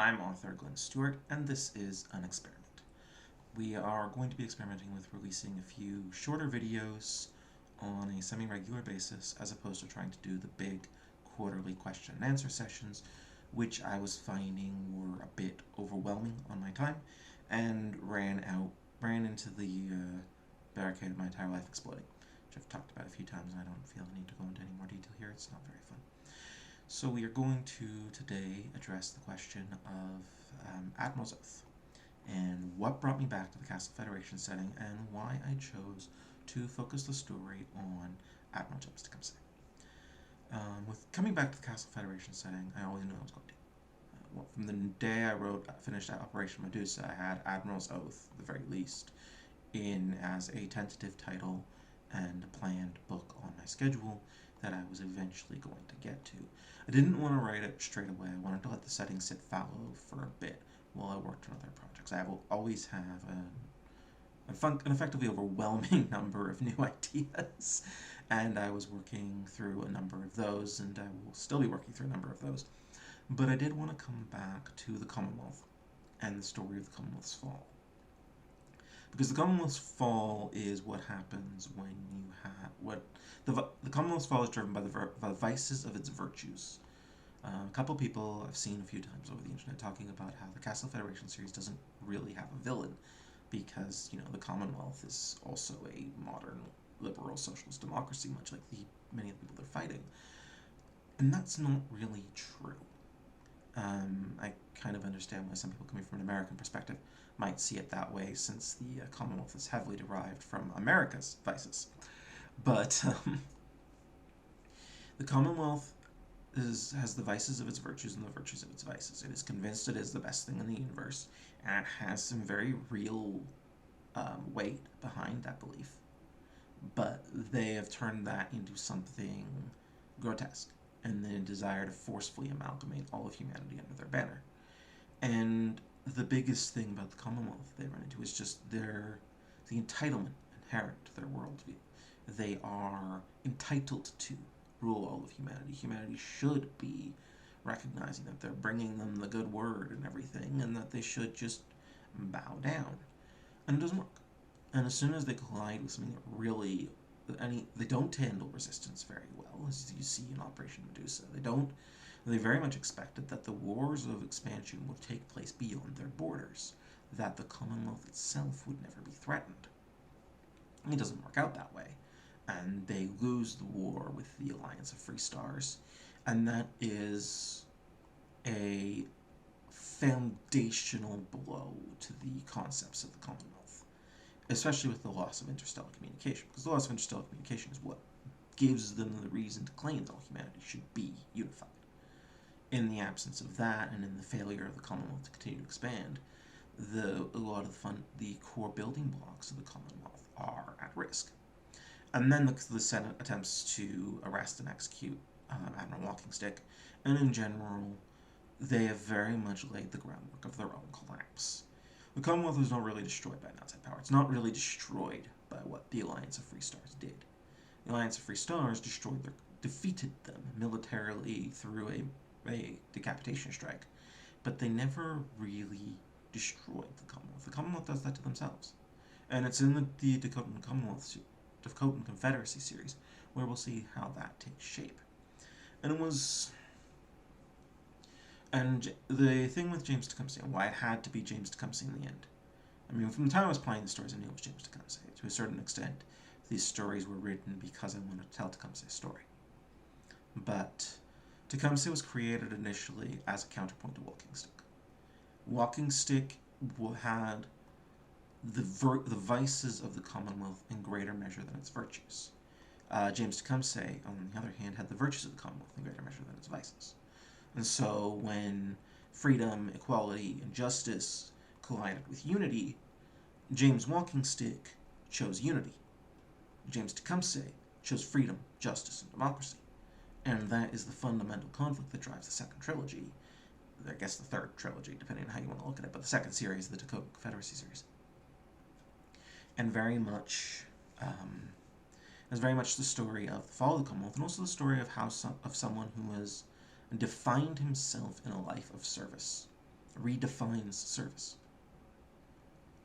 I'm author Glynn Stewart, and this is an experiment. We are going to be experimenting with releasing a few shorter videos on a semi-regular basis, as opposed to trying to do the big quarterly question and answer sessions, which I was finding were a bit overwhelming on my time, and ran into the barricade of my entire life exploding, which I've talked about a few times, and I don't feel the need to go into any more detail here. It's not very fun. So we are going to today address the question of Admirals Oath, and what brought me back to the Castle Federation setting, and why I chose to focus the story on Admiral James Tecumseh. With coming back to the Castle Federation setting, I always knew I was going to. From the day I finished Operation Medusa, I had Admirals Oath, at the very least, in as a tentative title and a planned book on my schedule that I was eventually going to get to. I didn't want to write it straight away. I wanted to let the setting sit fallow for a bit while I worked on other projects. I will always have an effectively overwhelming number of new ideas, and I was working through a number of those, and I will still be working through a number of those. But I did want to come back to the Commonwealth and the story of the Commonwealth's fall. Because the Commonwealth's fall is what happens when you have the Commonwealth's fall is driven by the vices of its virtues. A couple people I've seen a few times over the internet talking about how the Castle Federation series doesn't really have a villain, because the Commonwealth is also a modern liberal socialist democracy, much like many of the people they're fighting, and that's not really true. I kind of understand why some people coming from an American perspective might see it that way, since the Commonwealth is heavily derived from America's vices. But the Commonwealth has the vices of its virtues and the virtues of its vices. It is convinced it is the best thing in the universe, and it has some very real weight behind that belief. But they have turned that into something grotesque, and the desire to forcefully amalgamate all of humanity under their banner. And the biggest thing about the Commonwealth they run into is just the entitlement inherent to their worldview. They are entitled to rule all of humanity. Humanity should be recognizing that they're bringing them the good word and everything, and that they should just bow down. And it doesn't work. And as soon as they collide with something that really they don't handle resistance very well, as you see in Operation Medusa. They very much expected that the wars of expansion would take place beyond their borders, that the Commonwealth itself would never be threatened. It doesn't work out that way, and they lose the war with the Alliance of Free Stars, and that is a foundational blow to the concepts of the Commonwealth, especially with the loss of interstellar communication, because the loss of interstellar communication is what gives them the reason to claim that all humanity should be unified. In the absence of that, and in the failure of the Commonwealth to continue to expand, a lot of the core building blocks of the Commonwealth are at risk. And then the Senate attempts to arrest and execute Admiral Walkingstick, and in general, they have very much laid the groundwork of their own collapse. The Commonwealth is not really destroyed by an outside power. It's not really destroyed by what the Alliance of Free Stars did. The Alliance of Free Stars defeated them militarily through a decapitation strike, but they never really destroyed the Commonwealth. The Commonwealth does that to themselves. And it's in the Dakotan Confederacy series where we'll see how that takes shape. And the thing with James Tecumseh, and why it had to be James Tecumseh in the end. I mean, from the time I was playing the stories, I knew it was James Tecumseh. To a certain extent, these stories were written because I wanted to tell Tecumseh's story. But Tecumseh was created initially as a counterpoint to Walkingstick. Walkingstick had the vices of the Commonwealth in greater measure than its virtues. James Tecumseh, on the other hand, had the virtues of the Commonwealth in greater measure than its vices. And so when freedom, equality, and justice collided with unity, James Walkingstick chose unity. James Tecumseh chose freedom, justice, and democracy. And that is the fundamental conflict that drives the second trilogy. I guess the third trilogy, depending on how you want to look at it, but the second series, the Dakotan Confederacy series. And very much the story of the fall of the Commonwealth, and also the story of someone who has defined himself in a life of service, redefines service.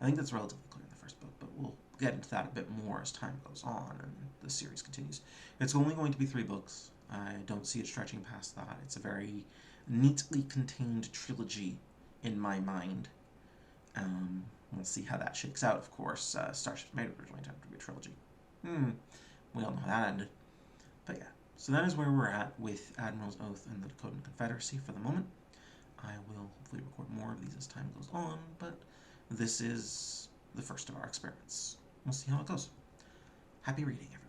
I think that's relatively clear in the first book, but we'll get into that a bit more as time goes on and the series continues. It's only going to be 3 books. I don't see it stretching past that. It's a very neatly contained trilogy in my mind. We'll see how that shakes out, of course. Starship made it originally intended to be a trilogy. We all know how that ended. But yeah, so that is where we're at with Admirals Oath and the Dakotan Confederacy for the moment. I will hopefully record more of these as time goes on, but this is the first of our experiments. We'll see how it goes. Happy reading, everyone.